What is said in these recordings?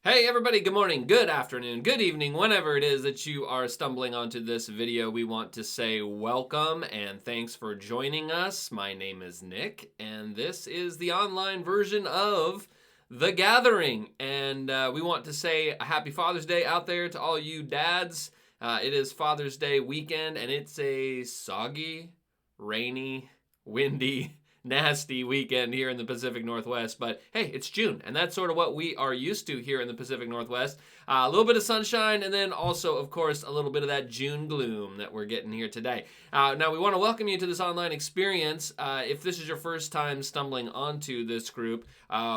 Hey everybody, good morning, good afternoon, good evening, whenever it is that you are stumbling onto this video, we want to say welcome and thanks for joining us. My name is Nick, and this is the online version of The Gathering, and we want to say a happy Father's Day out there to all you dads. It is Father's Day weekend, and it's a soggy, rainy, windy nasty weekend here in the Pacific Northwest. But hey, it's June, and that's sort of what we are used to here in the Pacific Northwest. A little bit of sunshine, and then also, of course, a little bit of that June gloom that we're getting here today. Now, we want to welcome you to this online experience. If this is your first time stumbling onto this group,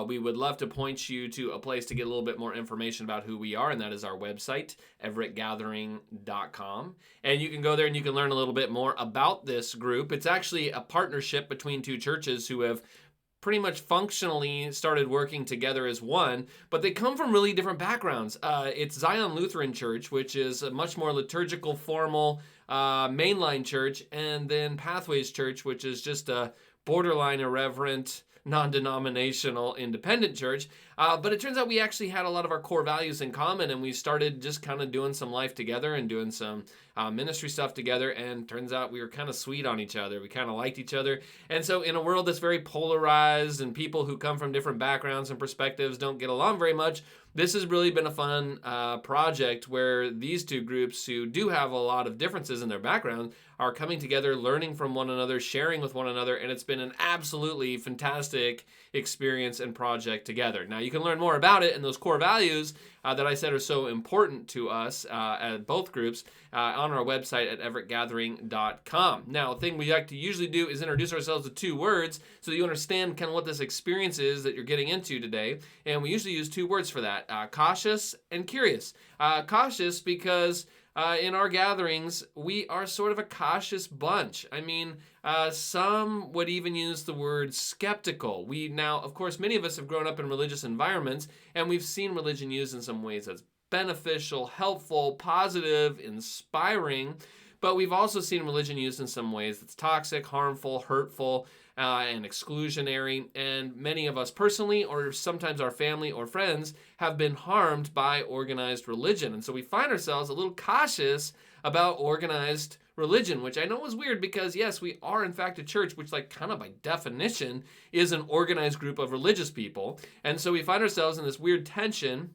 we would love to point you to a place to get a little bit more information about who we are, and that is our website, everettgathering.com. And you can go there and you can learn a little bit more about this group. It's actually a partnership between two churches who have pretty much functionally started working together as one, but they come from really different backgrounds. It's Zion Lutheran Church, which is a much more liturgical, formal, mainline church, and then Pathways Church, which is just a borderline irreverent, non-denominational independent church. But it turns out we actually had a lot of our core values in common, and we started just kind of doing some life together and doing some ministry stuff together, and turns out we were kind of sweet on each other. We kind of liked each other. And so in a world that's very polarized and people who come from different backgrounds and perspectives don't get along very much, this has really been a fun project where these two groups who do have a lot of differences in their background are coming together, learning from one another, sharing with one another, and it's been an absolutely fantastic experience and project together. Now, you can learn more about it and those core values that I said are so important to us at both groups on our website at everettgathering.com. Now, the thing we like to usually do is introduce ourselves with two words so that you understand kind of what this experience is that you're getting into today. And we usually use two words for that, cautious and curious. Cautious because in our gatherings, we are sort of a cautious bunch. I mean, some would even use the word skeptical. Now, of course, many of us have grown up in religious environments, and we've seen religion used in some ways that's beneficial, helpful, positive, inspiring. But we've also seen religion used in some ways that's toxic, harmful, hurtful, and exclusionary. And many of us personally, or sometimes our family or friends, have been harmed by organized religion. And so we find ourselves a little cautious about organized religion, which I know is weird because, yes, we are in fact a church, which like kind of by definition is an organized group of religious people. And so we find ourselves in this weird tension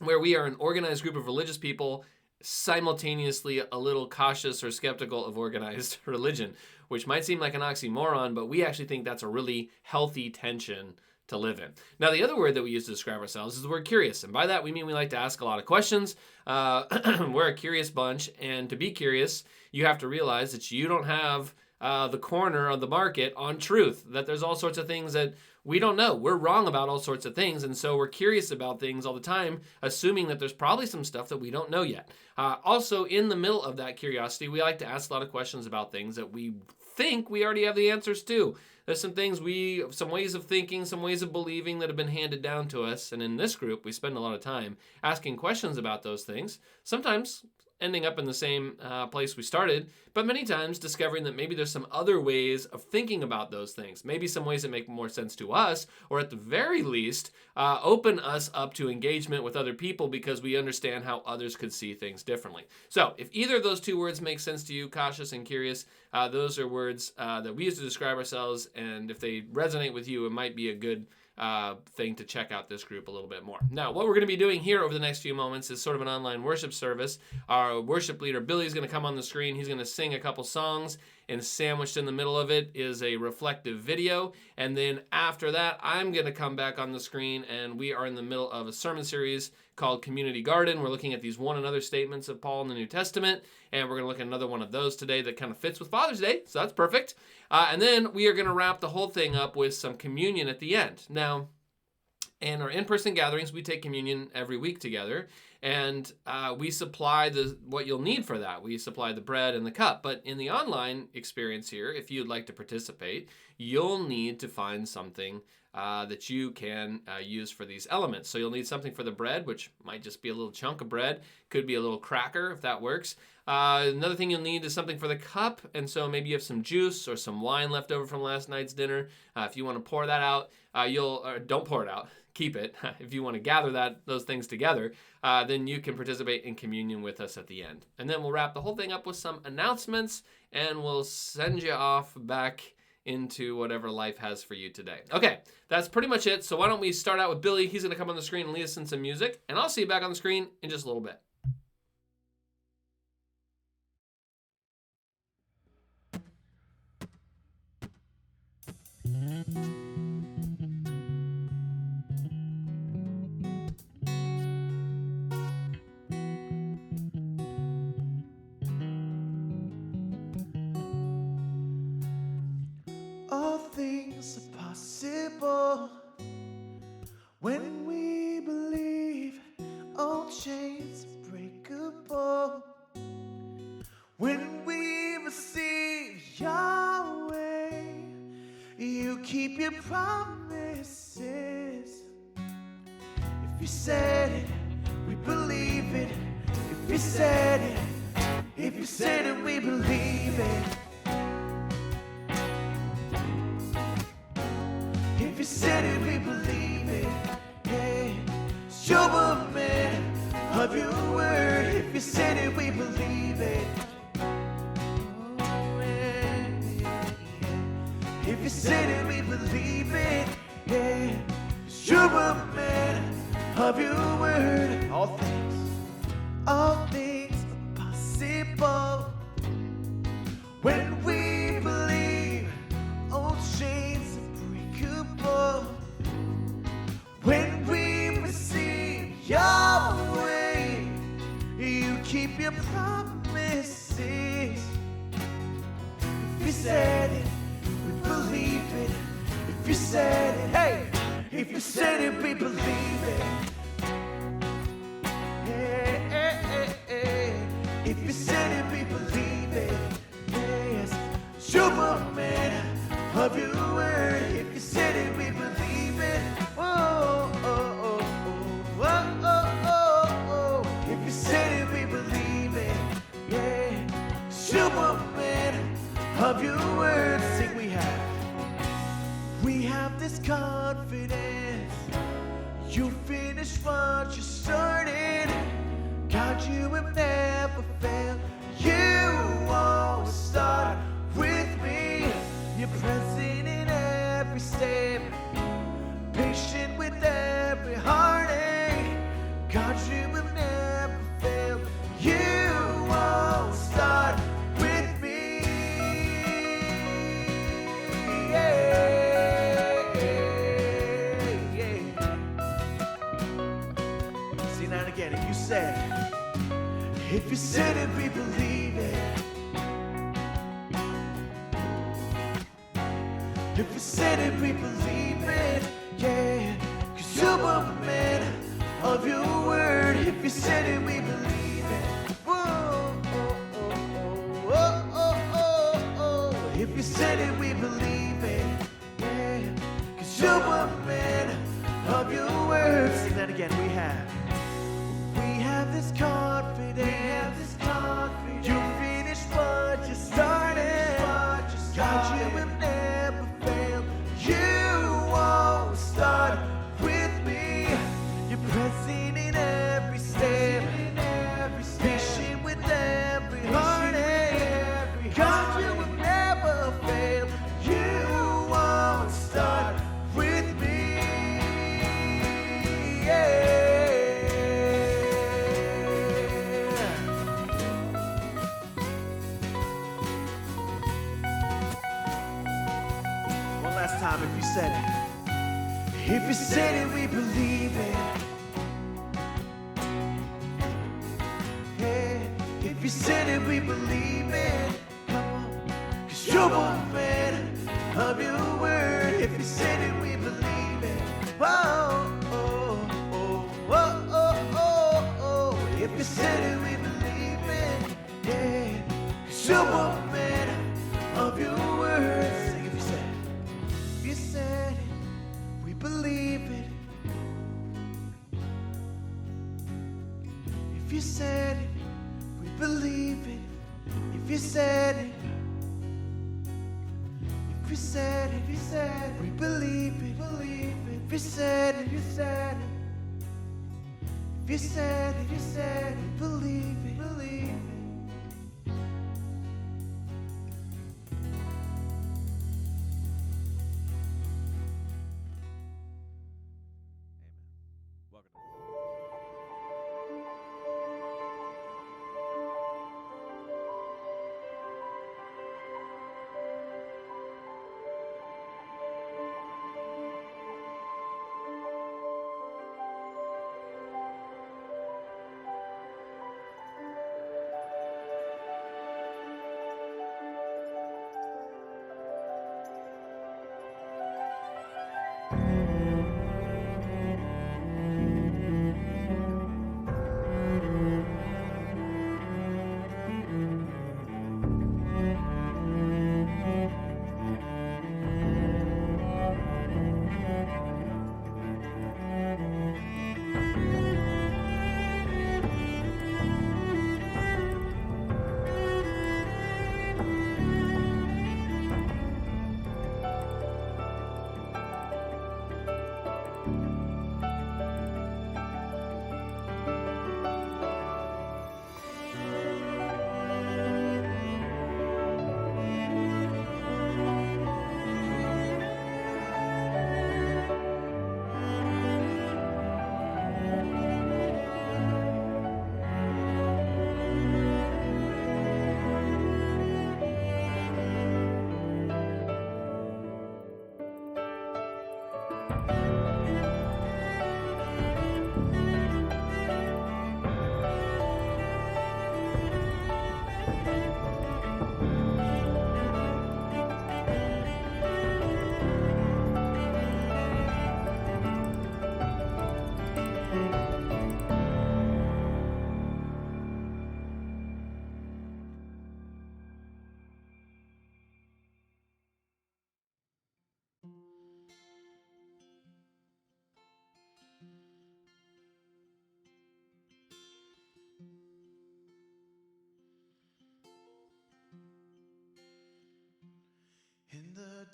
where we are an organized group of religious people simultaneously a little cautious or skeptical of organized religion, which might seem like an oxymoron, but we actually think that's a really healthy tension to live in. Now, the other word that we use to describe ourselves is the word curious, and by that we mean we like to ask a lot of questions. We're a curious bunch, and to be curious, you have to realize that you don't have the corner of the market on truth, that there's all sorts of things that we don't know. We're wrong about all sorts of things, and so we're curious about things all the time, assuming that there's probably some stuff that we don't know yet. Also, in the middle of that curiosity, we like to ask a lot of questions about things that we think we already have the answers to. There's some things some ways of thinking, some ways of believing that have been handed down to us, and in this group, we spend a lot of time asking questions about those things, sometimes ending up in the same place we started, but many times discovering that maybe there's some other ways of thinking about those things, maybe some ways that make more sense to us, or at the very least, open us up to engagement with other people because we understand how others could see things differently. So if either of those two words make sense to you, cautious and curious, those are words that we use to describe ourselves, and if they resonate with you, it might be a good thing to check out this group a little bit more. Now, what we're going to be doing here over the next few moments is sort of an online worship service. Our worship leader, Billy, is going to come on the screen. He's going to sing a couple songs, and sandwiched in the middle of it is a reflective video. And then after that, I'm going to come back on the screen, and we are in the middle of a sermon series called Community Garden. We're looking at these one another statements of Paul in the New Testament, and we're going to look at another one of those today that kind of fits with Father's Day, so that's perfect. And then we are going to wrap the whole thing up with some communion at the end. Now, in our in-person gatherings, we take communion every week together, and we supply what you'll need for that. We supply the bread and the cup. But in the online experience here, if you'd like to participate, you'll need to find something that you can use for these elements. So you'll need something for the bread, which might just be a little chunk of bread. Could be a little cracker, if that works. Another thing you'll need is something for the cup, and so maybe you have some juice or some wine left over from last night's dinner. If you want to pour that out, don't pour it out. Keep it. If you want to gather those things together, then you can participate in communion with us at the end. And then we'll wrap the whole thing up with some announcements, and we'll send you off back into whatever life has for you today. Okay, that's pretty much it. So why don't we start out with Billy? He's going to come on the screen and lead us in some music, and I'll see you back on the screen in just a little bit. things are possible when we believe. All chains are breakable when we receive Yahweh. You keep your promises. If you said it, we believe it. If you said it, we believe it. If you said it, we believe it. Yeah. Show a man of your word. If you said it, we believe it. Oh, yeah, yeah, yeah. If you said it, we believe it. Yeah. Show a man of your word. All things are possible when we believe. Old chains are breakable when we receive Yahweh. You keep your promises. If you said it, we believe it. If you said it, hey, if you said it, we believe it. If you said it, we believe it. Yes, Superman of your word. If you said it, we believe it. Oh, oh, oh, oh, oh, oh, oh. If you said it, we believe it. Yeah, Superman of your word. Sing, we have this confidence. You finished what you started. God, you have never failed. You always start with me. You're present in every step, patient with every heartache. God, you have never failed. You always start with me. Yeah, yeah. See, now and again, if you said it, we believe it. If you said it, we believe it. Yeah, 'cause you're a man of your word. If you said it, we believe it. Whoa, oh, oh, oh, oh, oh, oh. If you said it, we believe it. Yeah, 'cause you're a man of your word. Sing that again. We have this confidence. You finished what you started. God, you have never failed. You won't start with me. You're present in every step, patient with every heartache. God, you have never failed. You won't start with me. Yeah. Time if you said it. If you said it, we believe it. Hey, if you said it, we believe it. Come on, 'cause you're a man of your word. If you said it, we believe it. Oh, oh, oh, oh, oh, oh, oh. If you said it, we believe it. Yeah, 'cause you're a man of your word. Sing if you said it. If you said it, we believe it. If you said it, we believe it. If you said it, if you said it, we believe it. If you said it, if you said it, if you said it, we believe it.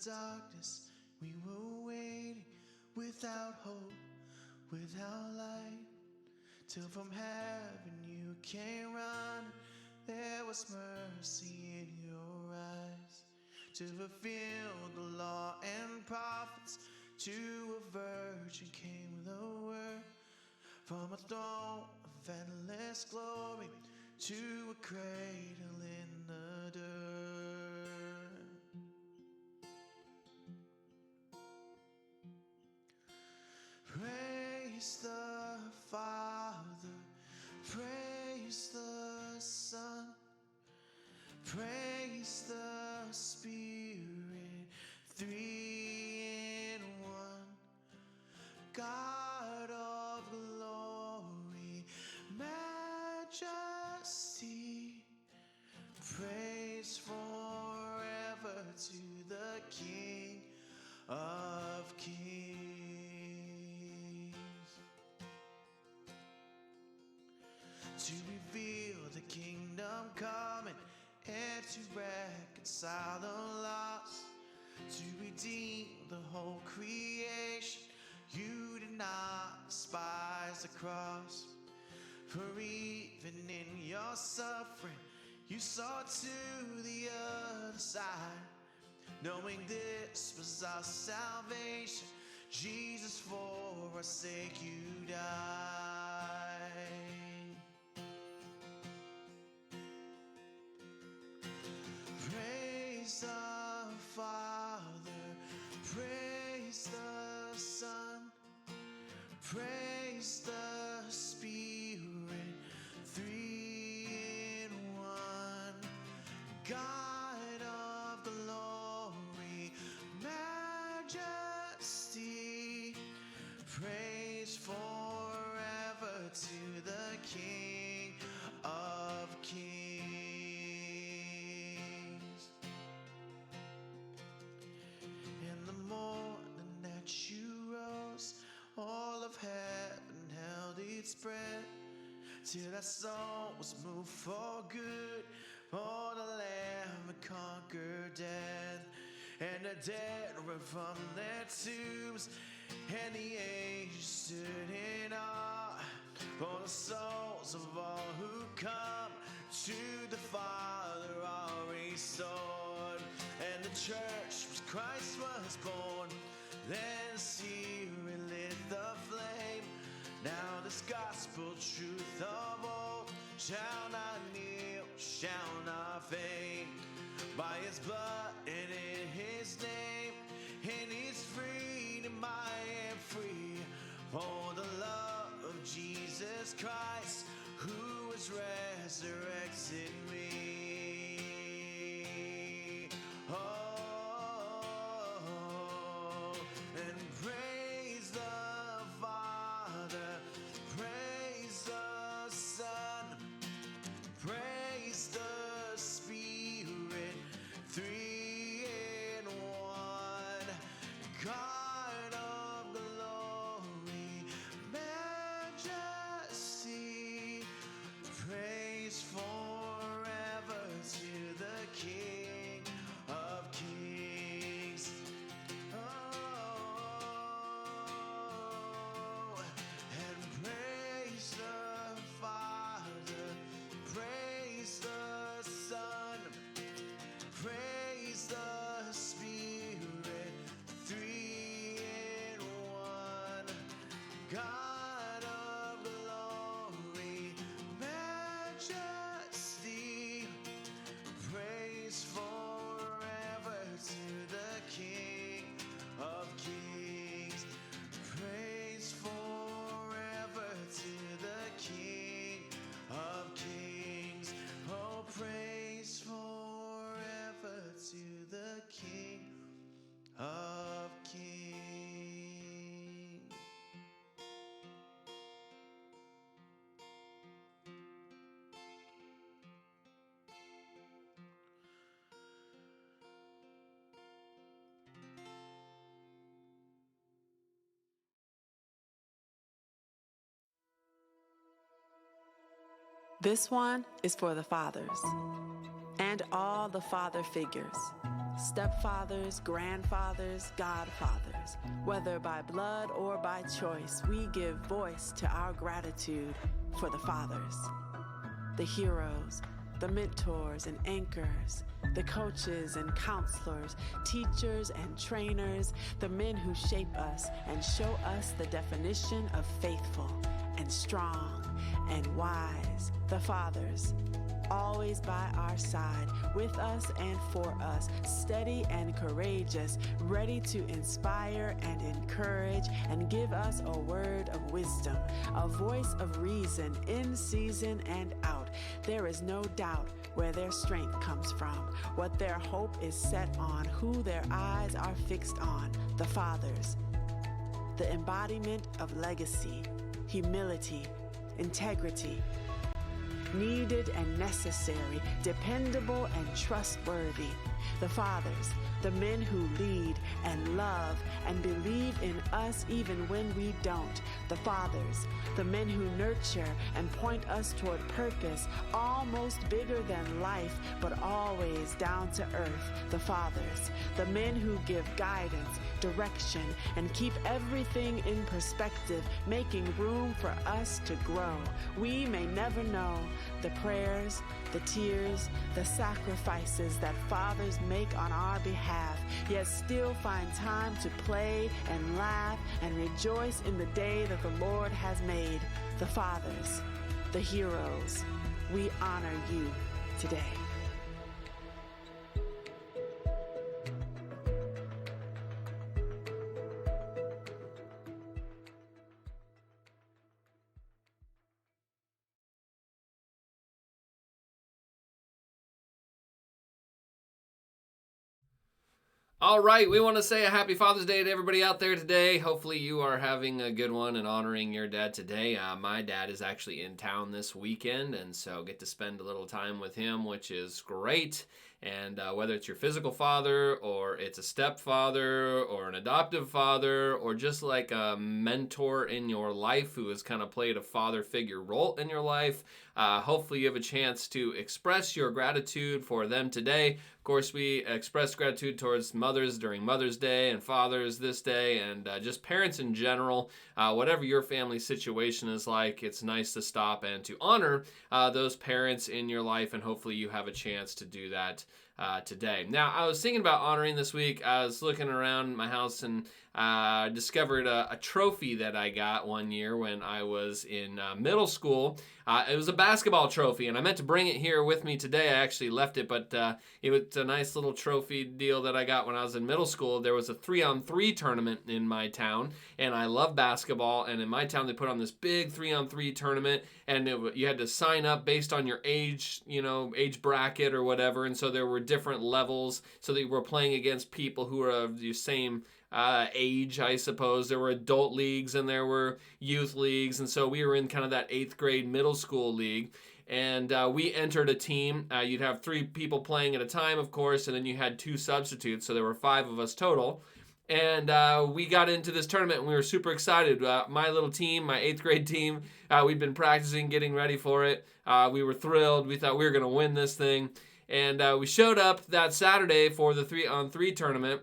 darkness, we were waiting without hope, without light, till from heaven you came running. There was mercy in your eyes to fulfill the law and prophets. To a virgin came the word, from a throne of endless glory to a cradle in the dirt. Praise the Father, praise the Son, praise the Spirit, three in one. God of glory, majesty, praise forever to the King of Kings. To reveal the kingdom coming and to reconcile the lost, to redeem the whole creation. You did not despise the cross, for even in your suffering you saw to the other side, knowing this was our salvation. Jesus, for our sake you died. Praise the Father, praise the Son, praise the Spirit, three in one. God of glory, majesty, praise forever to the King of Kings. In the morning that you rose, all of heaven held its breath, till that soul was moved for good. For the Lamb had conquered death, and the dead rose from their tombs, and the angels stood in awe. For the souls of all who come to the Father are restored, and the church was Christ was born. Then the Spirit lit the flame. Now this gospel truth of old shall not kneel, shall not faint. By his blood and in his name, in his freedom I am free. For the love of Jesus Christ, who has resurrected me. Oh, and praise the Father, praise the Son, praise the Spirit, three in one. God of glory, majesty, praise forever to the King of Kings. Oh, and praise the Father, praise the Son, praise the Spirit, three in one. God of glory, majesty, praise forever to the King of Kings. Praise forever to the King of Kings. Oh, praise forever to the King of Kings. This one is for the fathers and all the father figures Stepfathers, grandfathers, godfathers, whether by blood or by choice, we give voice to our gratitude for the fathers, the heroes, the mentors and anchors, the coaches and counselors, teachers and trainers, the men who shape us and show us the definition of faithful and strong and wise, the fathers, always by our side, with us and for us, steady and courageous, ready to inspire and encourage and give us a word of wisdom, a voice of reason in season and out. There is no doubt where their strength comes from, what their hope is set on, who their eyes are fixed on, the fathers, the embodiment of legacy, humility, integrity, needed and necessary, dependable and trustworthy. The fathers, the men who lead and love and believe in us even when we don't. The fathers, the men who nurture and point us toward purpose, almost bigger than life, but always down to earth. The fathers, the men who give guidance, direction, and keep everything in perspective, making room for us to grow. We may never know the prayers, the tears, the sacrifices that fathers make on our behalf, yet still find time to play and laugh and rejoice in the day that the Lord has made. The fathers, the heroes, we honor you today. All right, we want to say a happy Father's Day to everybody out there today. Hopefully you are having a good one and honoring your dad today. My dad is actually in town this weekend, and so get to spend a little time with him, which is great. And whether it's your physical father or it's a stepfather or an adoptive father or just like a mentor in your life who has kind of played a father figure role in your life, hopefully you have a chance to express your gratitude for them today. Of course, we express gratitude towards mothers during Mother's Day and fathers this day, and just parents in general. Whatever your family situation is like, it's nice to stop and to honor those parents in your life, and hopefully you have a chance to do that today. Now, I was thinking about honoring this week. I was looking around my house and discovered a trophy that I got one year when I was in middle school. It was a basketball trophy, and I meant to bring it here with me today. I actually left it, but it was a nice little trophy deal that I got when I was in middle school. There was a 3-on-3 tournament in my town, and I love basketball, and in my town they put on this big 3-on-3 tournament, and you had to sign up based on your age, age bracket or whatever, and so there were different levels, so that you were playing against people who were of the same age, I suppose. There were adult leagues and there were youth leagues, and so we were in kind of that 8th grade middle school league, and we entered a team. You'd have 3 people playing at a time, of course, and then you had 2 substitutes, so there were 5 of us total. And we got into this tournament and we were super excited. My little team, my 8th grade team, we'd been practicing, getting ready for it. We were thrilled. We thought we were going to win this thing. And we showed up that Saturday for the 3-on-3 tournament.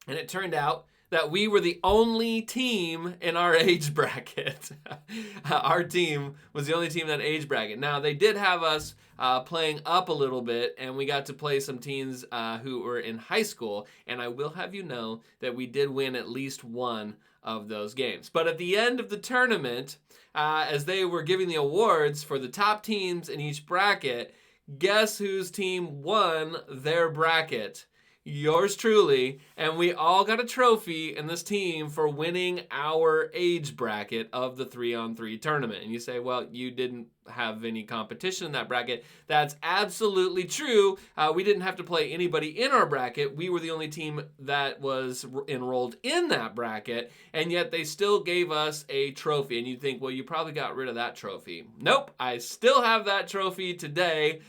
And it turned out that we were the only team in our age bracket. Our team was the only team in that age bracket. Now, they did have us playing up a little bit, and we got to play some teams who were in high school. And I will have you know that we did win at least one of those games. But at the end of the tournament, as they were giving the awards for the top teams in each bracket, guess whose team won their bracket? Yours truly, and we all got a trophy in this team for winning our age bracket of the 3-on-3 tournament. And you say, well, you didn't have any competition in that bracket. That's absolutely true. We didn't have to play anybody in our bracket. We were the only team that was enrolled in that bracket, and yet they still gave us a trophy. And you'd think, well, you probably got rid of that trophy. Nope, I still have that trophy today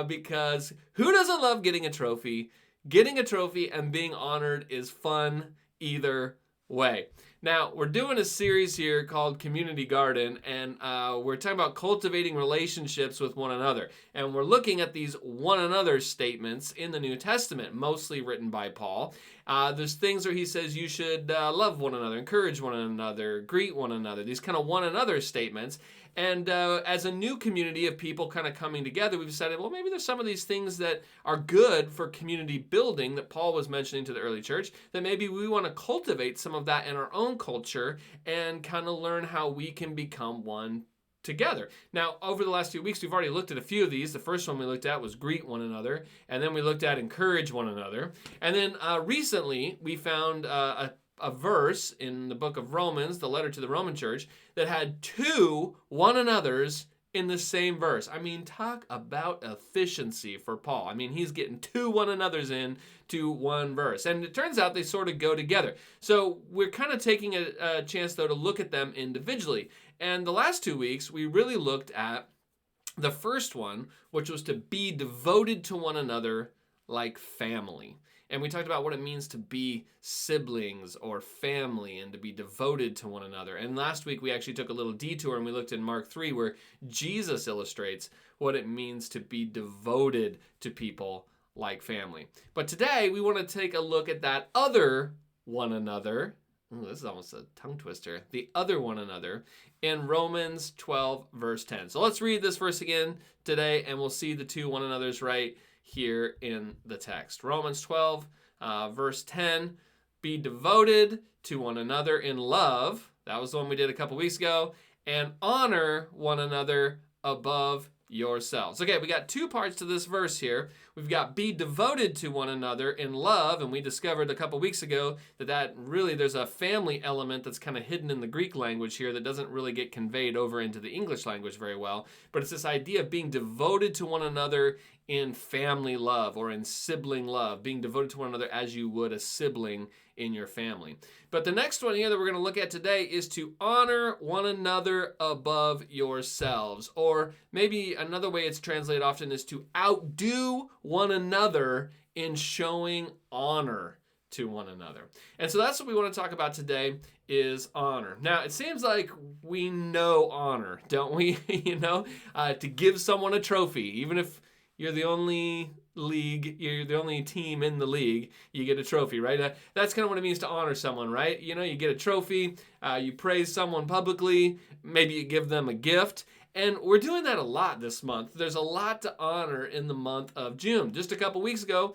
because who doesn't love getting a trophy? Getting a trophy and being honored is fun either way. Now, we're doing a series here called Community Garden, and we're talking about cultivating relationships with one another. And we're looking at these one another statements in the New Testament, mostly written by Paul. There's things where he says you should love one another, encourage one another, greet one another, these kind of one another statements. And as a new community of people kind of coming together, we've decided, well, maybe there's some of these things that are good for community building that Paul was mentioning to the early church, that maybe we want to cultivate some of that in our own culture and kind of learn how we can become one together. Now, over the last few weeks, we've already looked at a few of these. The first one we looked at was greet one another, and then we looked at encourage one another. And then recently, we found a verse in the book of Romans, the letter to the Roman church, that had two one another's in the same verse. I mean, talk about efficiency for Paul. I mean, he's getting two one another's in to one verse. And it turns out they sort of go together. So we're kind of taking a chance, though, to look at them individually. And the last 2 weeks, we really looked at the first one, which was to be devoted to one another like family. And we talked about what it means to be siblings or family and to be devoted to one another. And last week we actually took a little detour and we looked in Mark 3 where Jesus illustrates what it means to be devoted to people like family. But today we want to take a look at that other one another. Ooh, this is almost a tongue twister. The other one another in Romans 12 verse 10. So let's read this verse again today and we'll see the two one another's right here in the text. Romans 12, verse 10, be devoted to one another in love. That was the one we did a couple weeks ago. And honor one another above yourselves. Okay, we got two parts to this verse here. We've got be devoted to one another in love, and we discovered a couple weeks ago that really there's a family element that's kind of hidden in the Greek language here that doesn't really get conveyed over into the English language very well. But it's this idea of being devoted to one another in family love or in sibling love, being devoted to one another as you would a sibling in your family. But the next one here that we're going to look at today is to honor one another above yourselves. Or maybe another way it's translated often is to outdo one another in showing honor to one another. And so that's what we want to talk about today is honor. Now, it seems like we know honor, don't we? To give someone a trophy, even if you're the only you're the only team in the league, you get a trophy, right? That's kind of what it means to honor someone, right? You get a trophy, you praise someone publicly, maybe you give them a gift. And we're doing that a lot this month. There's a lot to honor in the month of June. Just a couple weeks ago,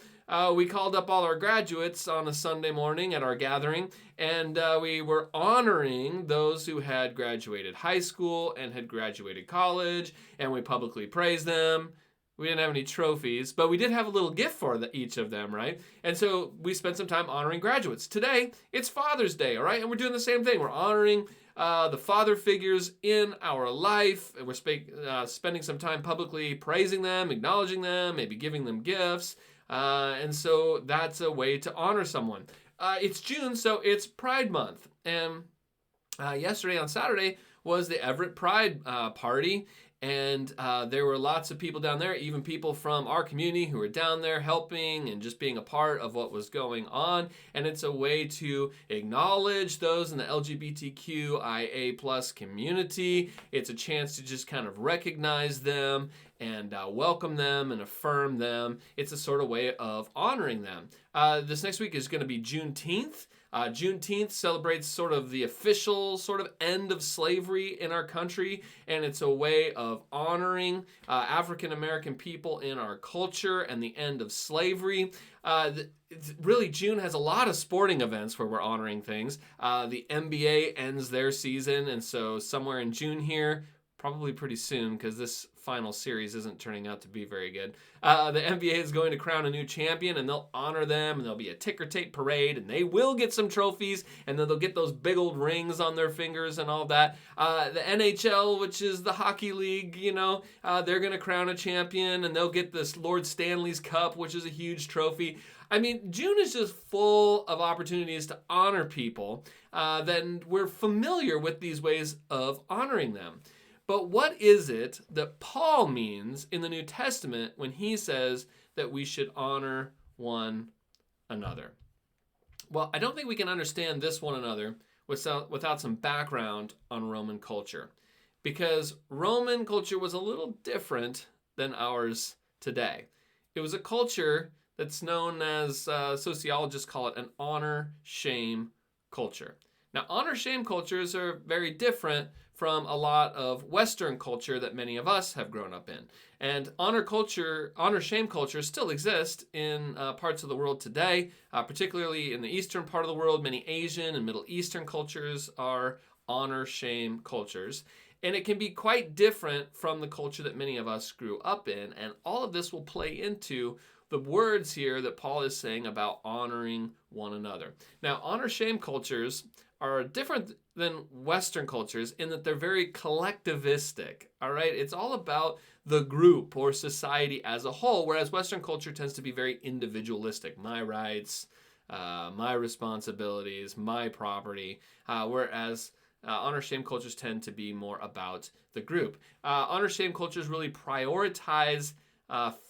we called up all our graduates on a Sunday morning at our gathering, and we were honoring those who had graduated high school and had graduated college, and we publicly praised them. We didn't have any trophies, but we did have a little gift for each of them, right? And so we spent some time honoring graduates. Today, it's Father's Day, all right? And we're doing the same thing. We're honoring the father figures in our life. And we're spending some time publicly praising them, acknowledging them, maybe giving them gifts. And so that's a way to honor someone. It's June, so it's Pride Month. And yesterday on Saturday was the Everett Pride Party. And there were lots of people down there, even people from our community who were down there helping and just being a part of what was going on. And it's a way to acknowledge those in the LGBTQIA plus community. It's a chance to just kind of recognize them and welcome them and affirm them. It's a sort of way of honoring them. This next week is going to be Juneteenth. Juneteenth celebrates sort of the official sort of end of slavery in our country, and it's a way of honoring African-American people in our culture and the end of slavery. Really, June has a lot of sporting events where we're honoring things. The NBA ends their season, and so somewhere in June here, probably pretty soon because this final series isn't turning out to be very good. The NBA is going to crown a new champion, and they'll honor them, and there'll be a ticker tape parade, and they will get some trophies, and then they'll get those big old rings on their fingers and all that. The NHL, which is the hockey league, they're going to crown a champion, and they'll get this Lord Stanley's Cup, which is a huge trophy. I mean, June is just full of opportunities to honor people. Then we're familiar with these ways of honoring them. But what is it that Paul means in the New Testament when he says that we should honor one another? Well, I don't think we can understand this one another without some background on Roman culture, because Roman culture was a little different than ours today. It was a culture that's known as, sociologists call it, an honor-shame culture. Now, honor-shame cultures are very different from a lot of Western culture that many of us have grown up in. And honor-shame culture still exist in parts of the world today, particularly in the eastern part of the world. Many Asian and Middle Eastern cultures are honor-shame cultures. And it can be quite different from the culture that many of us grew up in. And all of this will play into the words here that Paul is saying about honoring one another. Now, honor-shame cultures are different than Western cultures in that they're very collectivistic, all right? It's all about the group or society as a whole, whereas Western culture tends to be very individualistic. My rights, my responsibilities, my property, whereas honor-shame cultures tend to be more about the group. Honor-shame cultures really prioritize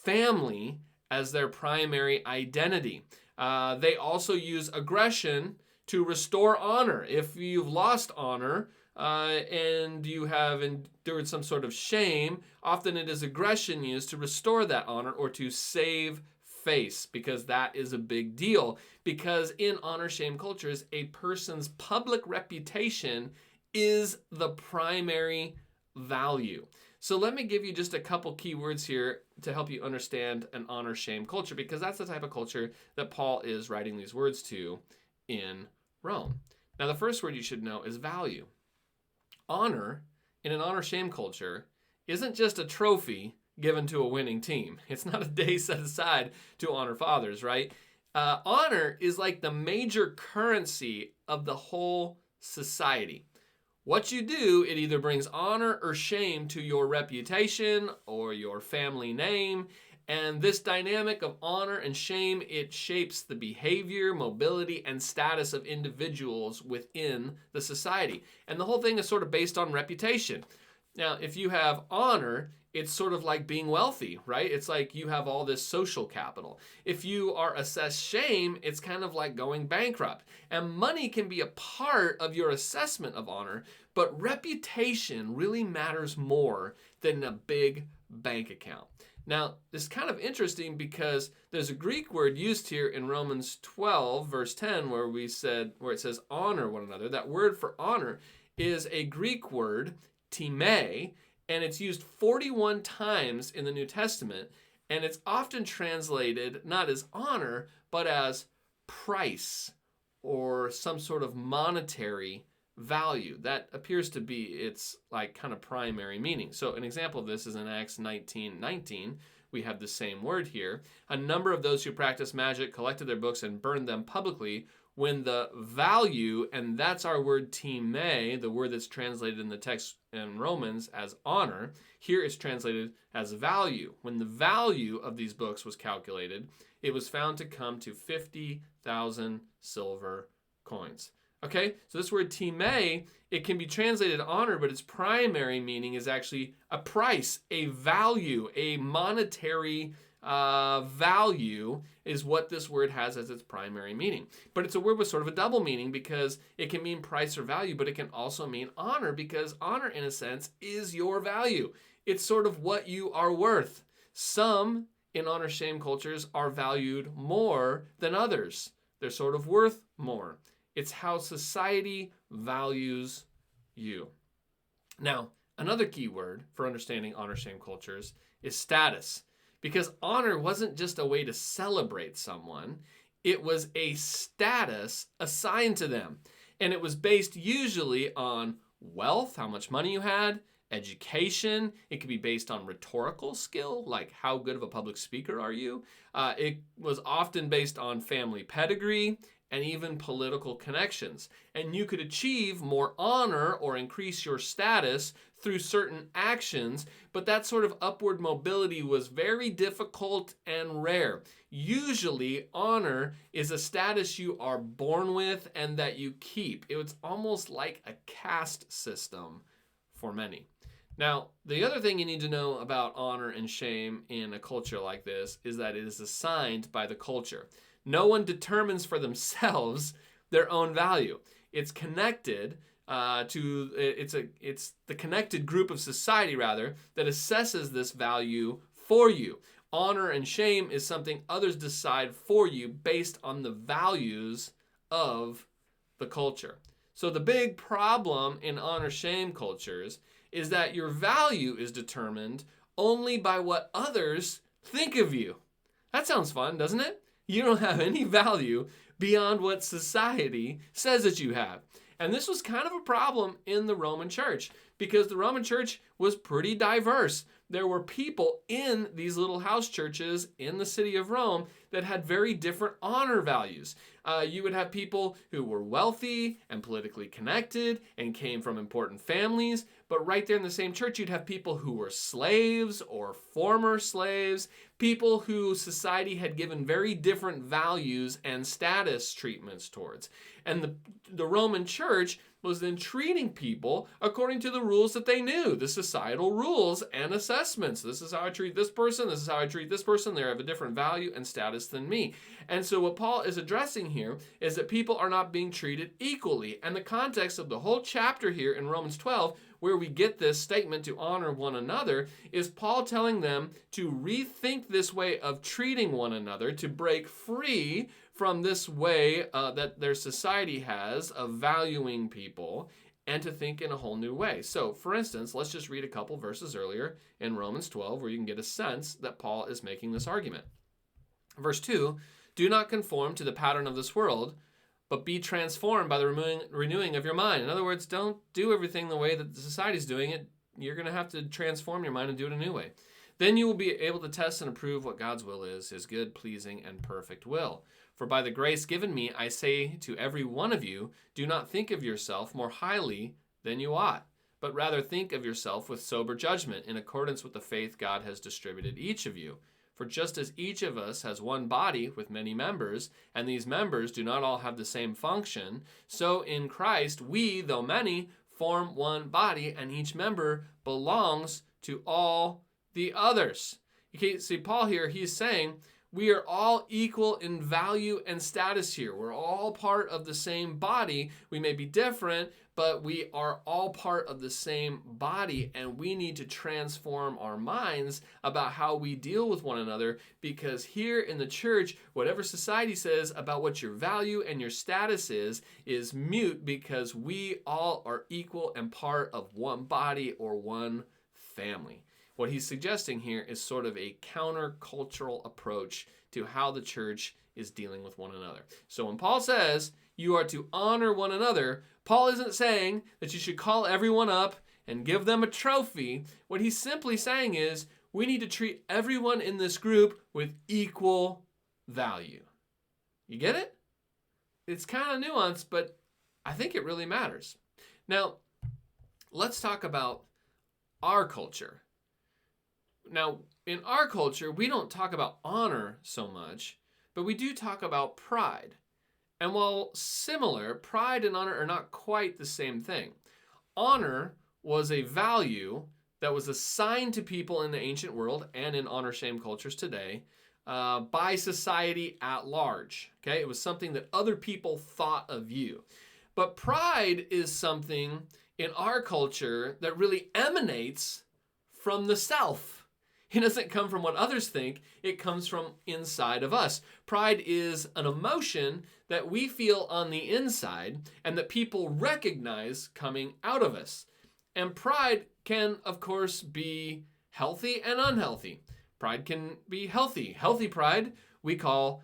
family as their primary identity. They also use aggression to restore honor. If you've lost honor and you have endured some sort of shame, often it is aggression used to restore that honor or to save face, because that is a big deal. Because in honor-shame cultures, a person's public reputation is the primary value. So let me give you just a couple key words here to help you understand an honor-shame culture, because that's the type of culture that Paul is writing these words to in Rome. Now, the first word you should know is value. Honor in an honor-shame culture isn't just a trophy given to a winning team. It's not a day set aside to honor fathers, right? Honor is like the major currency of the whole society. What you do, it either brings honor or shame to your reputation or your family name. And this dynamic of honor and shame, it shapes the behavior, mobility, and status of individuals within the society. And the whole thing is sort of based on reputation. Now, if you have honor, it's sort of like being wealthy, right? It's like you have all this social capital. If you are assessed shame, it's kind of like going bankrupt. And money can be a part of your assessment of honor, but reputation really matters more than a big bank account. Now, this is kind of interesting because there's a Greek word used here in Romans 12, verse 10, where it says honor one another. That word for honor is a Greek word, time, and it's used 41 times in the New Testament, and it's often translated not as honor, but as price or some sort of monetary value. That appears to be its like kind of primary meaning. So an example of this is in Acts 19:19. We have the same word here. A number of those who practiced magic collected their books and burned them publicly when the value, and that's our word time, the word that's translated in the text in Romans as honor, here it's translated as value. When the value of these books was calculated, it was found to come to 50,000 silver coins. Okay, so this word time, it can be translated honor, but its primary meaning is actually a price, a value, a monetary value is what this word has as its primary meaning. But it's a word with sort of a double meaning because it can mean price or value, but it can also mean honor because honor, in a sense, is your value. It's sort of what you are worth. Some in honor-shame cultures are valued more than others. They're sort of worth more. It's how society values you. Now, another key word for understanding honor-shame cultures is status. Because honor wasn't just a way to celebrate someone, it was a status assigned to them. And it was based usually on wealth, how much money you had, education. It could be based on rhetorical skill, like how good of a public speaker are you? It was often based on family pedigree and even political connections. And you could achieve more honor or increase your status through certain actions, but that sort of upward mobility was very difficult and rare. Usually, honor is a status you are born with and that you keep. It was almost like a caste system for many. Now, the other thing you need to know about honor and shame in a culture like this is that it is assigned by the culture. No one determines for themselves their own value. it's connected it's the connected group of society, rather, that assesses this value for you. Honor and shame is something others decide for you based on the values of the culture. So the big problem in honor-shame cultures is that your value is determined only by what others think of you. That sounds fun, doesn't it? You don't have any value beyond what society says that you have. And this was kind of a problem in the Roman church because the Roman church was pretty diverse. There were people in these little house churches in the city of Rome that had very different honor values. You would have people who were wealthy and politically connected and came from important families, but right there in the same church, you'd have people who were slaves or former slaves, people who society had given very different values and status treatments towards. And the Roman church was then treating people according to the rules that they knew, the societal rules and assessments. This is how I treat this person. This is how I treat this person. They have a different value and status than me. And so what Paul is addressing here is that people are not being treated equally. And the context of the whole chapter here in Romans 12, where we get this statement to honor one another, is Paul telling them to rethink this way of treating one another, to break free from this way that their society has of valuing people, and to think in a whole new way. So, for instance, let's just read a couple verses earlier in Romans 12 where you can get a sense that Paul is making this argument. Verse 2, do not conform to the pattern of this world, but be transformed by the renewing of your mind. In other words, don't do everything the way that the society's doing it. You're going to have to transform your mind and do it a new way. Then you will be able to test and approve what God's will is, his good, pleasing, and perfect will. For by the grace given me, I say to every one of you, do not think of yourself more highly than you ought, but rather think of yourself with sober judgment in accordance with the faith God has distributed each of you. For just as each of us has one body with many members, and these members do not all have the same function, so in Christ we, though many, form one body, and each member belongs to all the others. You can see Paul here, he's saying we are all equal in value and status here. We're all part of the same body. We may be different, but we are all part of the same body, and we need to transform our minds about how we deal with one another, because here in the church, whatever society says about what your value and your status is mute, because we all are equal and part of one body or one family. What he's suggesting here is sort of a countercultural approach to how the church is dealing with one another. So when Paul says you are to honor one another, Paul isn't saying that you should call everyone up and give them a trophy. What he's simply saying is we need to treat everyone in this group with equal value. You get it? It's kind of nuanced, but I think it really matters. Now, let's talk about our culture. Now, in our culture, we don't talk about honor so much, but we do talk about pride. And while similar, pride and honor are not quite the same thing. Honor was a value that was assigned to people in the ancient world and in honor-shame cultures today by society at large. Okay, it was something that other people thought of you. But pride is something in our culture that really emanates from the self. It doesn't come from what others think, it comes from inside of us. Pride is an emotion that we feel on the inside and that people recognize coming out of us. And pride can, of course, be healthy and unhealthy. Pride can be healthy. Healthy pride we call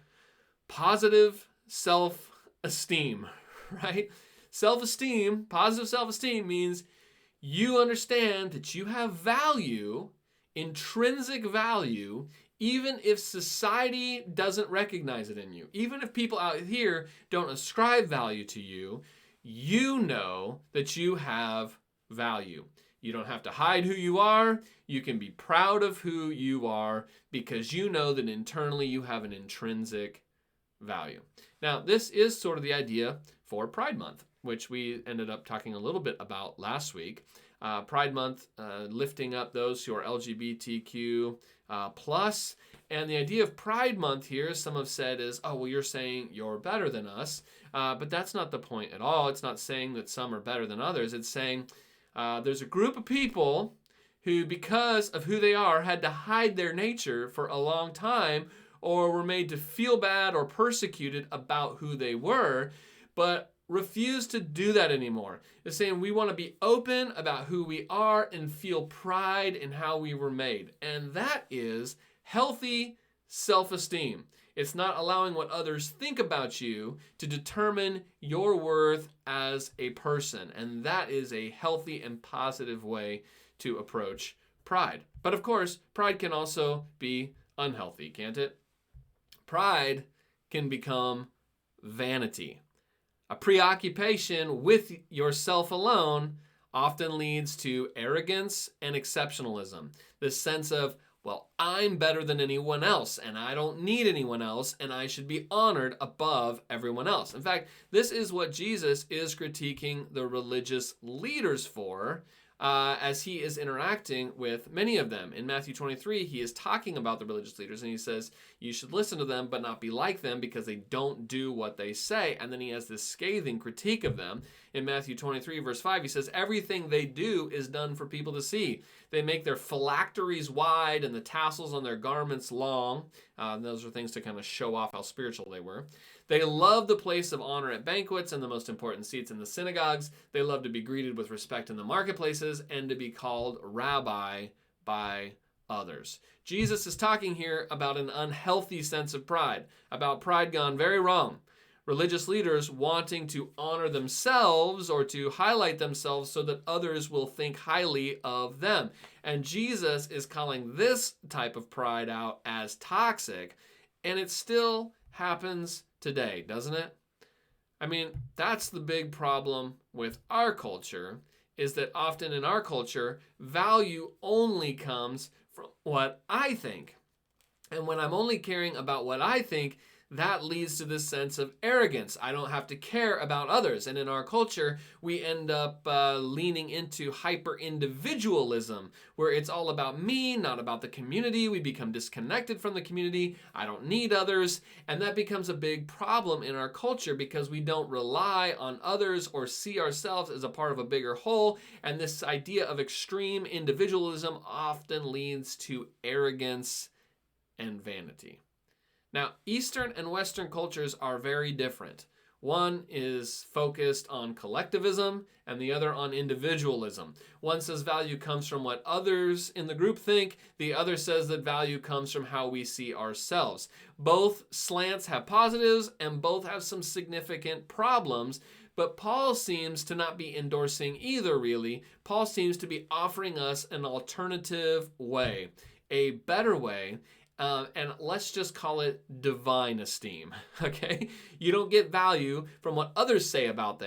positive self-esteem, right? Self-esteem, positive self-esteem means you understand that you have value, intrinsic value, even if society doesn't recognize it in you. Even if people out here don't ascribe value to you, you know that you have value. You don't have to hide who you are. You can be proud of who you are because you know that internally you have an intrinsic value. Now, this is sort of the idea for Pride Month, which we ended up talking a little bit about last week. Pride Month, lifting up those who are LGBTQ plus. And the idea of Pride Month here, some have said, is, oh, well, you're saying you're better than us. But that's not the point at all. It's not saying that some are better than others. It's saying there's a group of people who, because of who they are, had to hide their nature for a long time, or were made to feel bad or persecuted about who they were, but refuse to do that anymore. It's saying we want to be open about who we are and feel pride in how we were made. And that is healthy self-esteem. It's not allowing what others think about you to determine your worth as a person. And that is a healthy and positive way to approach pride. But of course, pride can also be unhealthy, can't it? Pride can become vanity. A preoccupation with yourself alone often leads to arrogance and exceptionalism. This sense of, well, I'm better than anyone else, and I don't need anyone else, and I should be honored above everyone else. In fact, this is what Jesus is critiquing the religious leaders for, as he is interacting with many of them. In Matthew 23, he is talking about the religious leaders, and he says, you should listen to them, but not be like them, because they don't do what they say. And then he has this scathing critique of them. In Matthew 23, verse 5, he says, everything they do is done for people to see. They make their phylacteries wide and the tassels on their garments long. Those are things to kind of show off how spiritual they were. They love the place of honor at banquets and the most important seats in the synagogues. They love to be greeted with respect in the marketplaces and to be called rabbi by others. Jesus is talking here about an unhealthy sense of pride, about pride gone very wrong. Religious leaders wanting to honor themselves or to highlight themselves so that others will think highly of them. And Jesus is calling this type of pride out as toxic, and it still happens today, doesn't it? I mean, that's the big problem with our culture, is that often in our culture, value only comes from what I think. And when I'm only caring about what I think, that leads to this sense of arrogance. I don't have to care about others. And in our culture, we end up leaning into hyper-individualism, where it's all about me, not about the community. We become disconnected from the community. I don't need others. And that becomes a big problem in our culture because we don't rely on others or see ourselves as a part of a bigger whole. And this idea of extreme individualism often leads to arrogance and vanity. Now, Eastern and Western cultures are very different. One is focused on collectivism and the other on individualism. One says value comes from what others in the group think. The other says that value comes from how we see ourselves. Both slants have positives and both have some significant problems, but Paul seems to not be endorsing either, really. Paul seems to be offering us an alternative way, a better way. And let's just call it divine esteem, okay? You don't get value from what others say about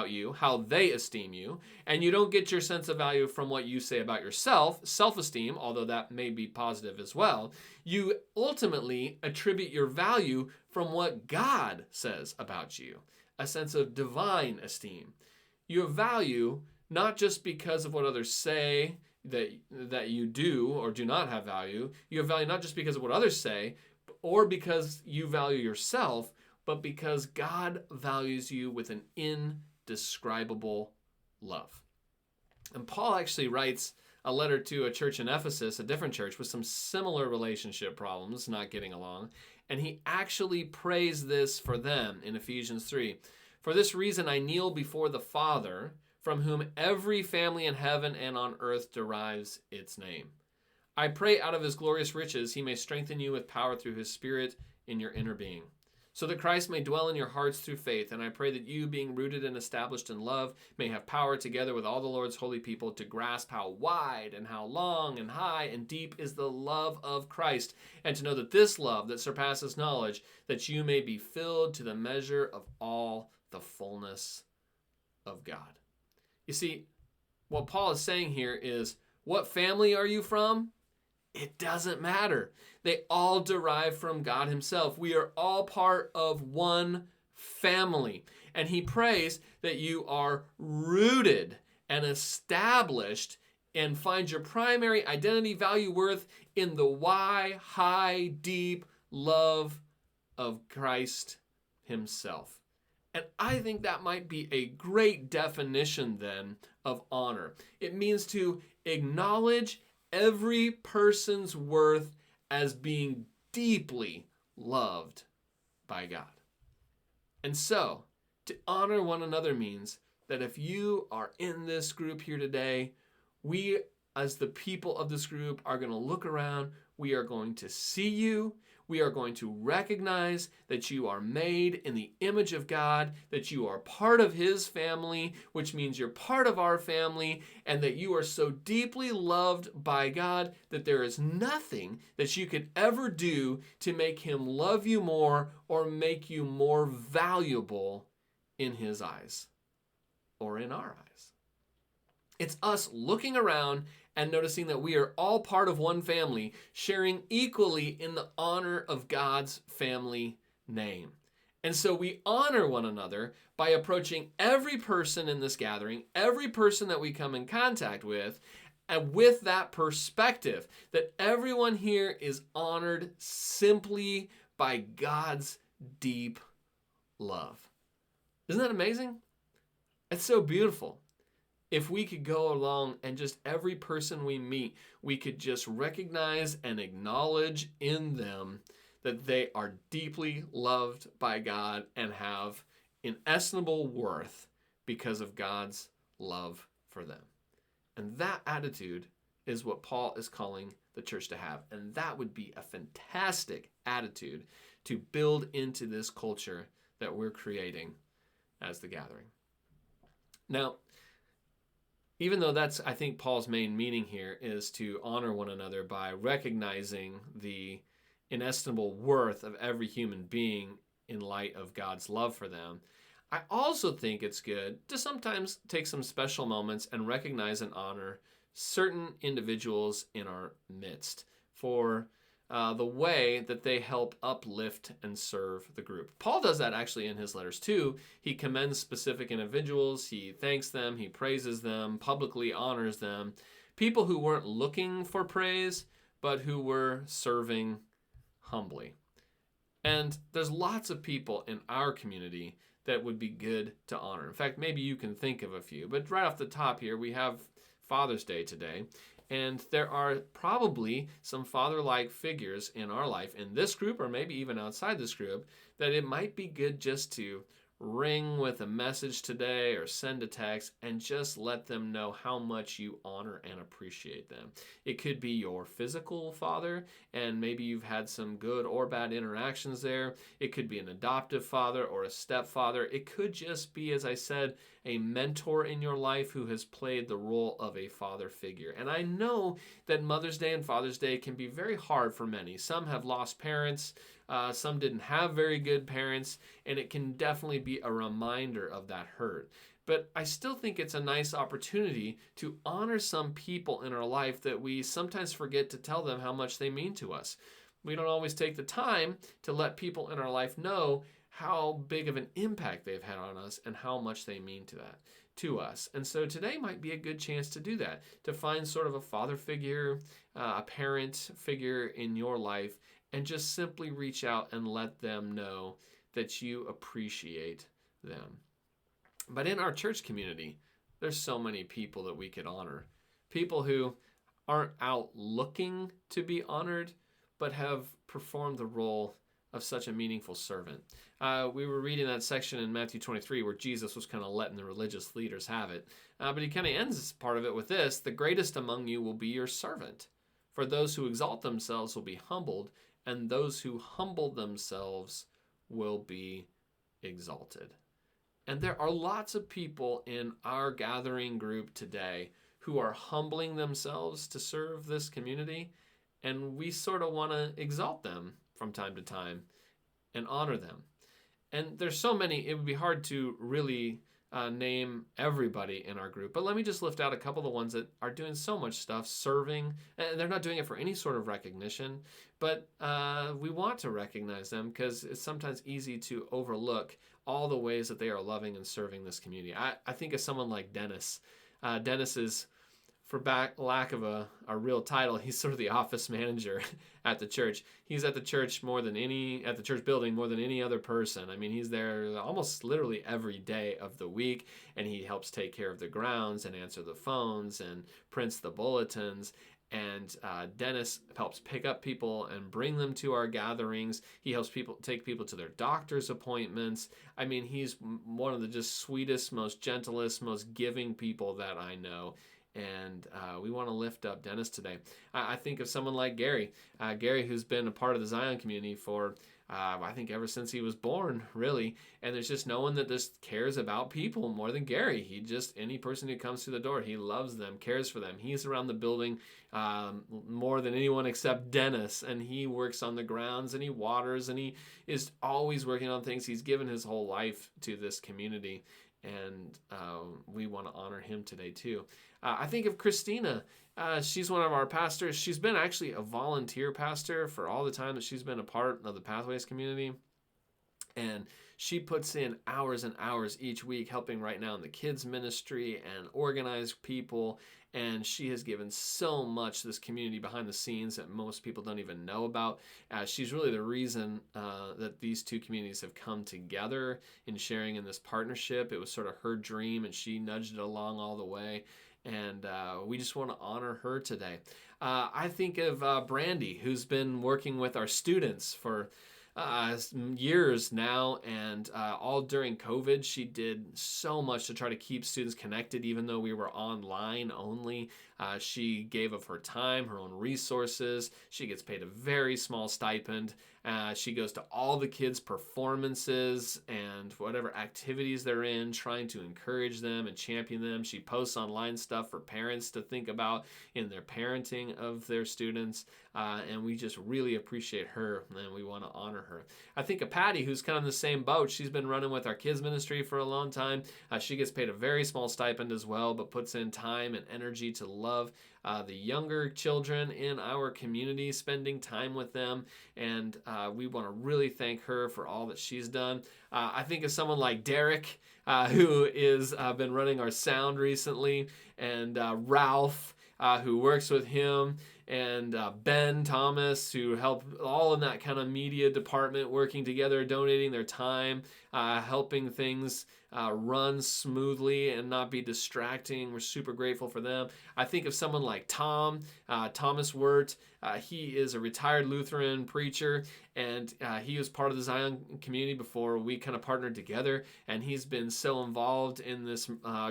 you, how they esteem you, and you don't get your sense of value from what you say about yourself, self-esteem, although that may be positive as well. You ultimately attribute your value from what God says about you, a sense of divine esteem. You have value not just because of what others say, that you do or do not have value. You have value not just because of what others say or because you value yourself, but because God values you with an indescribable love. And Paul actually writes a letter to a church in Ephesus, a different church with some similar relationship problems, not getting along, and he actually prays this for them in Ephesians 3. For this reason I kneel before the Father, from whom every family in heaven and on earth derives its name. I pray out of his glorious riches he may strengthen you with power through his Spirit in your inner being, so that Christ may dwell in your hearts through faith. And I pray that you, being rooted and established in love, may have power together with all the Lord's holy people to grasp how wide and how long and high and deep is the love of Christ, and to know that this love that surpasses knowledge, that you may be filled to the measure of all the fullness of God. You see, what Paul is saying here is, what family are you from? It doesn't matter. They all derive from God himself. We are all part of one family. And he prays that you are rooted and established and find your primary identity, value, worth in the why, high, deep love of Christ himself. And I think that might be a great definition then of honor. It means to acknowledge every person's worth as being deeply loved by God. And so, to honor one another means that if you are in this group here today, we as the people of this group are going to look around, we are going to see you, we are going to recognize that you are made in the image of God, that you are part of his family, which means you're part of our family, and that you are so deeply loved by God that there is nothing that you could ever do to make him love you more or make you more valuable in his eyes or in our eyes. It's us looking around and noticing that we are all part of one family, sharing equally in the honor of God's family name. And so we honor one another by approaching every person in this gathering, every person that we come in contact with, and with that perspective that everyone here is honored simply by God's deep love. Isn't that amazing? It's so beautiful. If we could go along and just every person we meet, we could just recognize and acknowledge in them that they are deeply loved by God and have inestimable worth because of God's love for them. And that attitude is what Paul is calling the church to have. And that would be a fantastic attitude to build into this culture that we're creating as the gathering. Now, even though that's, I think, Paul's main meaning here is to honor one another by recognizing the inestimable worth of every human being in light of God's love for them, I also think it's good to sometimes take some special moments and recognize and honor certain individuals in our midst for the way that they help uplift and serve the group. Paul does that actually in his letters too. He commends specific individuals, he thanks them, he praises them, publicly honors them. People who weren't looking for praise, but who were serving humbly. And there's lots of people in our community that would be good to honor. In fact, maybe you can think of a few, but right off the top here, we have Father's Day today. And there are probably some father-like figures in our life, in this group or maybe even outside this group, that it might be good just to ring with a message today or send a text and just let them know how much you honor and appreciate them. It could be your physical father, and maybe you've had some good or bad interactions there. It could be an adoptive father or a stepfather. It could just be, as I said, a mentor in your life who has played the role of a father figure. And I know that Mother's Day and Father's Day can be very hard for many. Some have lost parents, some didn't have very good parents, and it can definitely be a reminder of that hurt. But I still think it's a nice opportunity to honor some people in our life that we sometimes forget to tell them how much they mean to us. We don't always take the time to let people in our life know how big of an impact they've had on us and how much they mean to us. And so today might be a good chance to do that, to find sort of a father figure, a parent figure in your life, and just simply reach out and let them know that you appreciate them. But in our church community, there's so many people that we could honor. People who aren't out looking to be honored, but have performed the role of such a meaningful servant. We were reading that section in Matthew 23 where Jesus was kind of letting the religious leaders have it. But he kind of ends part of it with this: the greatest among you will be your servant. For those who exalt themselves will be humbled, and those who humble themselves will be exalted. And there are lots of people in our gathering group today who are humbling themselves to serve this community, and we sort of want to exalt them from time to time and honor them. And there's so many, it would be hard to really name everybody in our group, but let me just lift out a couple of the ones that are doing so much stuff, serving, and they're not doing it for any sort of recognition, but we want to recognize them because it's sometimes easy to overlook all the ways that they are loving and serving this community. I think of someone like Dennis. Dennis is, for lack of a real title, he's sort of the office manager at the church. He's at the church at the church building more than any other person. I mean, he's there almost literally every day of the week, and he helps take care of the grounds and answer the phones and prints the bulletins. And Dennis helps pick up people and bring them to our gatherings. He helps take people to their doctor's appointments. I mean, he's one of the just sweetest, most gentlest, most giving people that I know. And we want to lift up Dennis today. I think of someone like Gary. Gary, who's been a part of the Zion community for, I think, ever since he was born, really. And there's just no one that just cares about people more than Gary. Any person who comes through the door, he loves them, cares for them. He's around the building more than anyone except Dennis. And he works on the grounds, and he waters, and he is always working on things. He's given his whole life to this community. And we want to honor him today, too. I think of Christina. She's one of our pastors. She's been actually a volunteer pastor for all the time that she's been a part of the Pathways community. And she puts in hours and hours each week helping right now in the kids ministry and organize people. And she has given so much to this community behind the scenes that most people don't even know about. She's really the reason that these two communities have come together in sharing in this partnership. It was sort of her dream, and she nudged it along all the way. And we just want to honor her today. I think of Brandy, who's been working with our students for years now, and all during COVID, she did so much to try to keep students connected, even though we were online only. She gave of her time, her own resources. She gets paid a very small stipend. She goes to all the kids' performances and whatever activities they're in, trying to encourage them and champion them. She posts online stuff for parents to think about in their parenting of their students. And we just really appreciate her, and we want to honor her. I think of Patty, who's kind of in the same boat. She's been running with our kids ministry for a long time. She gets paid a very small stipend as well, but puts in time and energy to love the younger children in our community, spending time with them. And we want to really thank her for all that she's done. I think of someone like Derek, who is been running our sound recently, and Ralph, who works with him, and Ben Thomas, who help all in that kind of media department, working together, donating their time, helping things run smoothly and not be distracting. We're super grateful for them. I think of someone like Thomas Wirt. He is a retired Lutheran preacher, and he was part of the Zion community before we kind of partnered together, and he's been so involved in this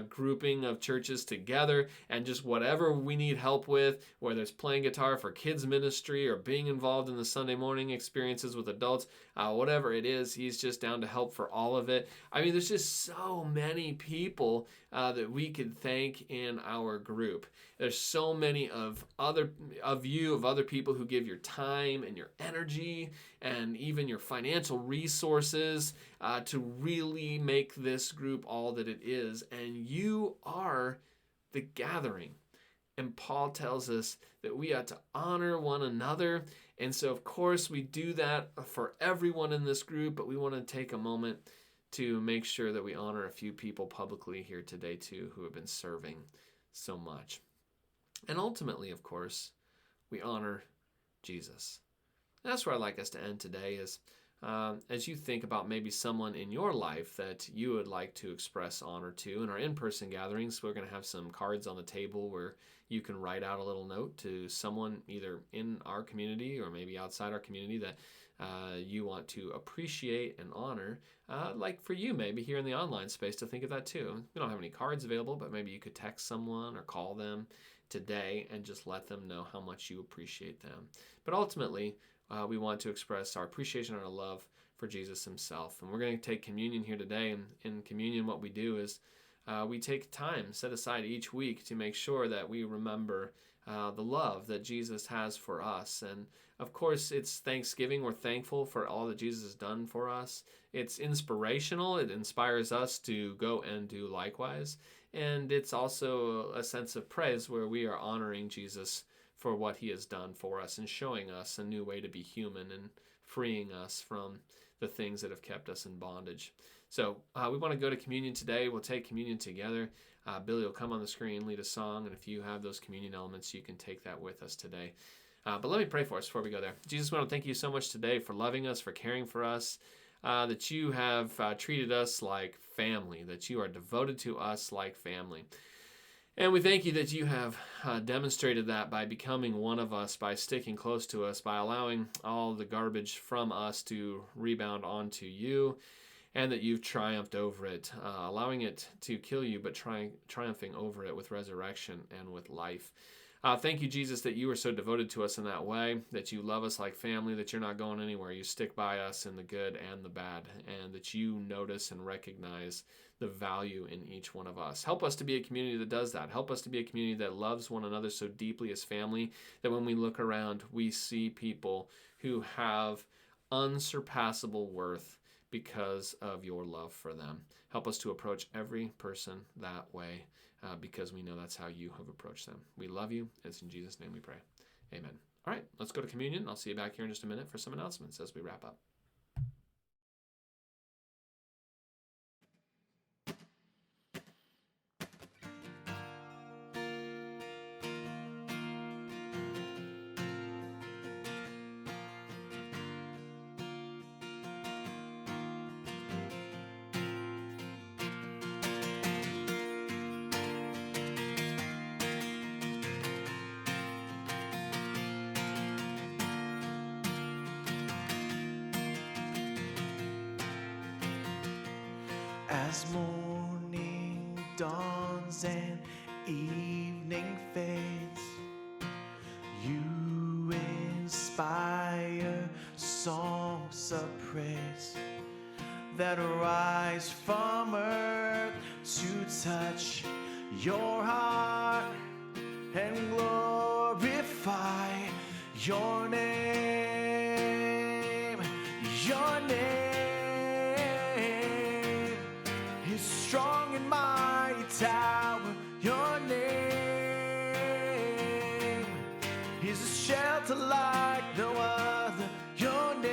grouping of churches together, and just whatever we need help with, whether it's playing guitar for kids ministry or being involved in the Sunday morning experiences with adults, whatever it is, he's just down to help for all of it. I mean, there's just so many people that we could thank in our group. There's so many of other people who give your time and your energy and even your financial resources to really make this group all that it is. And you are the gathering. And Paul tells us that we ought to honor one another. And so, of course, we do that for everyone in this group, but we want to take a moment to make sure that we honor a few people publicly here today, too, who have been serving so much. And ultimately, of course, we honor Jesus. And that's where I'd like us to end today is as you think about maybe someone in your life that you would like to express honor to. In our in-person gatherings, we're going to have some cards on the table where you can write out a little note to someone either in our community or maybe outside our community that you want to appreciate and honor. Like for you, maybe here in the online space, to think of that too. We don't have any cards available, but maybe you could text someone or call them today and just let them know how much you appreciate them. But ultimately, we want to express our appreciation and our love for Jesus himself. And we're going to take communion here today. And in communion, what we do is we take time set aside each week to make sure that we remember the love that Jesus has for us. And of course, it's Thanksgiving. We're thankful for all that Jesus has done for us. It's inspirational. It inspires us to go and do likewise. And it's also a sense of praise where we are honoring Jesus for what he has done for us and showing us a new way to be human and freeing us from the things that have kept us in bondage. So we want to go to communion today. We'll take communion together. Billy will come on the screen, lead a song, and if you have those communion elements, you can take that with us today. But let me pray for us before we go there. Jesus, we want to thank you so much today for loving us, for caring for us, that you have treated us like family, that you are devoted to us like family. And we thank you that you have demonstrated that by becoming one of us, by sticking close to us, by allowing all the garbage from us to rebound onto you, and that you've triumphed over it, allowing it to kill you, but triumphing over it with resurrection and with life. Thank you, Jesus, that you are so devoted to us in that way, that you love us like family, that you're not going anywhere. You stick by us in the good and the bad, and that you notice and recognize the value in each one of us. Help us to be a community that does that. Help us to be a community that loves one another so deeply as family that when we look around, we see people who have unsurpassable worth because of your love for them. Help us to approach every person that way because we know that's how you have approached them. We love you. It's in Jesus' name we pray. Amen. All right, let's go to communion. I'll see you back here in just a minute for some announcements as we wrap up. As morning dawns and evening fades, you inspire songs of praise that rise from earth to touch your heart and glorify your name. Your name is strong and mighty tower. Your name is a shelter like no other. Your name,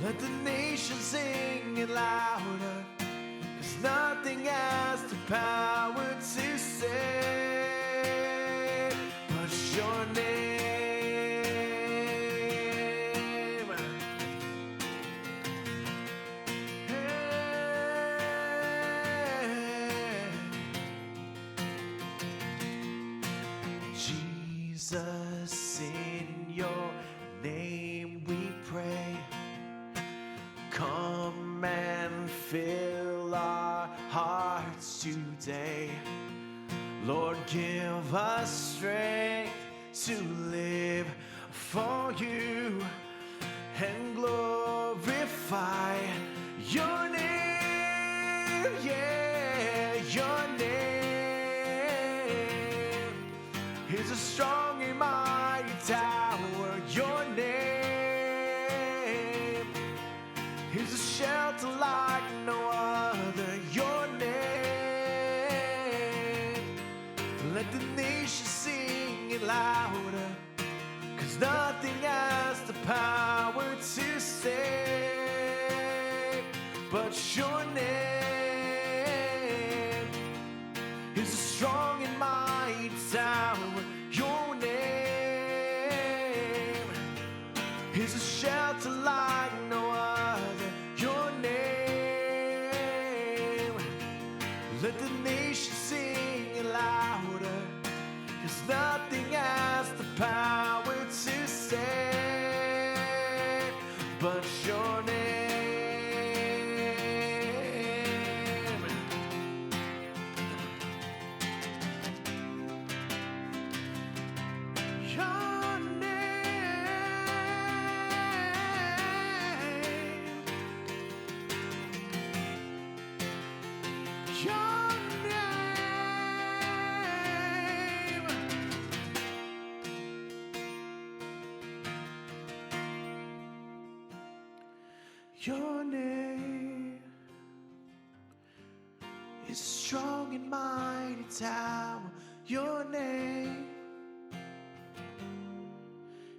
let the nations sing it louder, 'cause nothing has the power to save but your name. Jesus, in your name we pray. Come and fill our hearts today. Lord, give us strength to live for you and glorify your name. Yeah, your name is a strong and mighty tower. Your name is a shelter like no other. Your name, let the nations sing it louder, 'cause nothing has the power to save but your name is a strong and mighty tower. Your name is a shelter like no other. Your name, let the nations sing it louder, 'cause nothing has the power to save but your name. Your name, your name, your name is a strong and mighty tower. Your name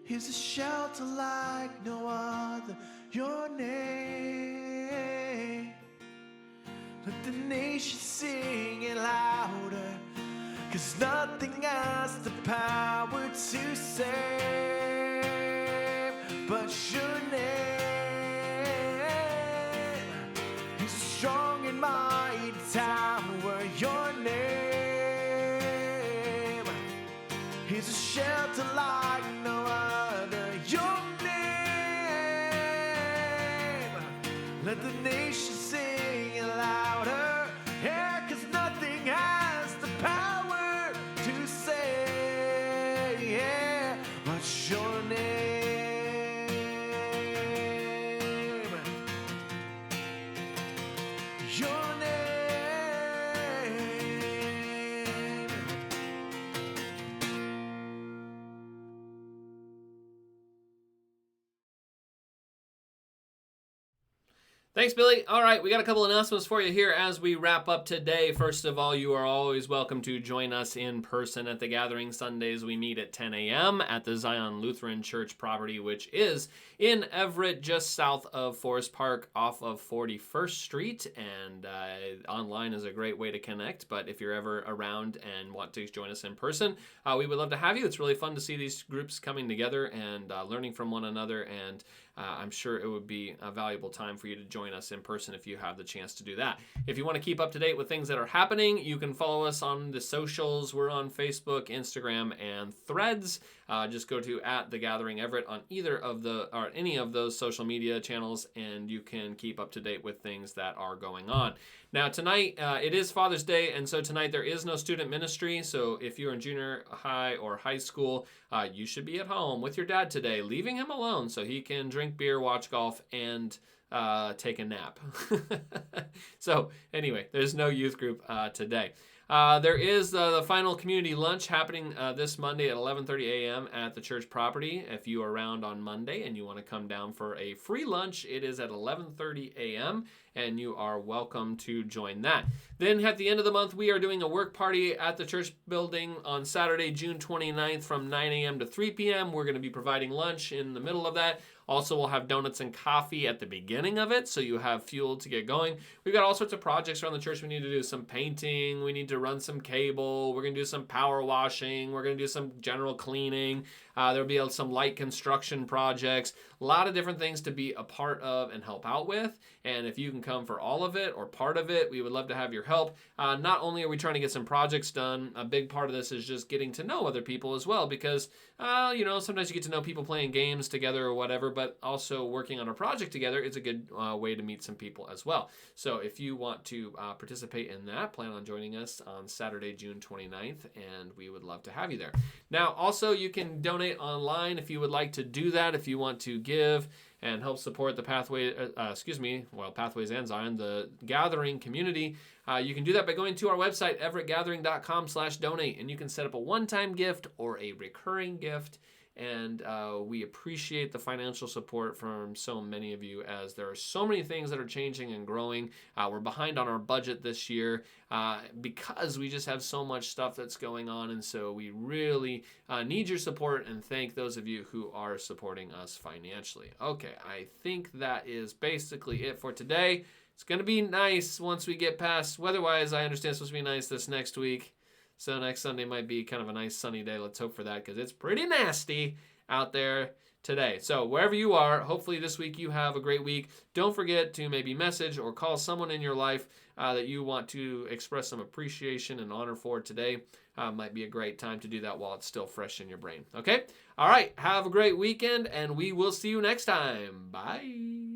is a shelter like no other. Your name, let the nation sing it louder, 'cause nothing has the power to save but your name. Is a strong and mighty tower. Your name is a shelter like no other. Your name, let the nation sing it louder. Yeah, 'cause nothing has the power to say, yeah, what's your name? Your name. Thanks, Billy. All right, we got a couple announcements for you here as we wrap up today. First of all, you are always welcome to join us in person at the Gathering. Sundays. We meet at 10 a.m. at the Zion Lutheran Church property, which is in Everett, just south of Forest Park off of 41st Street. And online is a great way to connect. But if you're ever around and want to join us in person, we would love to have you. It's really fun to see these groups coming together and learning from one another. And I'm sure it would be a valuable time for you to join us in person if you have the chance to do that. If you want to keep up to date with things that are happening, you can follow us on the socials. We're on Facebook, Instagram, and Threads. Just go to @TheGatheringEverett on either of the or any of those social media channels, and you can keep up to date with things that are going on. Now tonight, it is Father's Day, and so tonight there is no student ministry. So if you're in junior high or high school, you should be at home with your dad today, leaving him alone so he can drink beer, watch golf, and take a nap. So anyway, there's no youth group today. There is the final community lunch happening this Monday at 11:30 a.m. at the church property. If you are around on Monday and you want to come down for a free lunch, it is at 11:30 a.m. and you are welcome to join that. Then at the end of the month, we are doing a work party at the church building on Saturday, June 29th from 9 a.m. to 3 p.m. We're going to be providing lunch in the middle of that. Also, we'll have donuts and coffee at the beginning of it, so you have fuel to get going. We've got all sorts of projects around the church. We need to do some painting. We need to run some cable. We're going to do some power washing. We're going to do some general cleaning. There'll be some light construction projects. A lot of different things to be a part of and help out with. And if you can come for all of it or part of it, we would love to have your help. Not only are we trying to get some projects done, a big part of this is just getting to know other people as well, because sometimes you get to know people playing games together or whatever, but also working on a project together is a good way to meet some people as well. So if you want to participate in that, plan on joining us on Saturday, June 29th, and we would love to have you there. Now, also, you can donate online if you would like to do that, if you want to give and help support the Pathways and Zion, the Gathering community. You can do that by going to our website, everettgathering.com/donate, and you can set up a one-time gift or a recurring gift. And we appreciate the financial support from so many of you, as there are so many things that are changing and growing. We're behind on our budget this year because we just have so much stuff that's going on. And so we really need your support, and thank those of you who are supporting us financially. Okay, I think that is basically it for today. It's going to be nice once we get past weather-wise. I understand it's supposed to be nice this next week. So next Sunday might be kind of a nice sunny day. Let's hope for that, because it's pretty nasty out there today. So wherever you are, hopefully this week you have a great week. Don't forget to maybe message or call someone in your life that you want to express some appreciation and honor for today. Might be a great time to do that while it's still fresh in your brain. Okay? All right. Have a great weekend, and we will see you next time. Bye.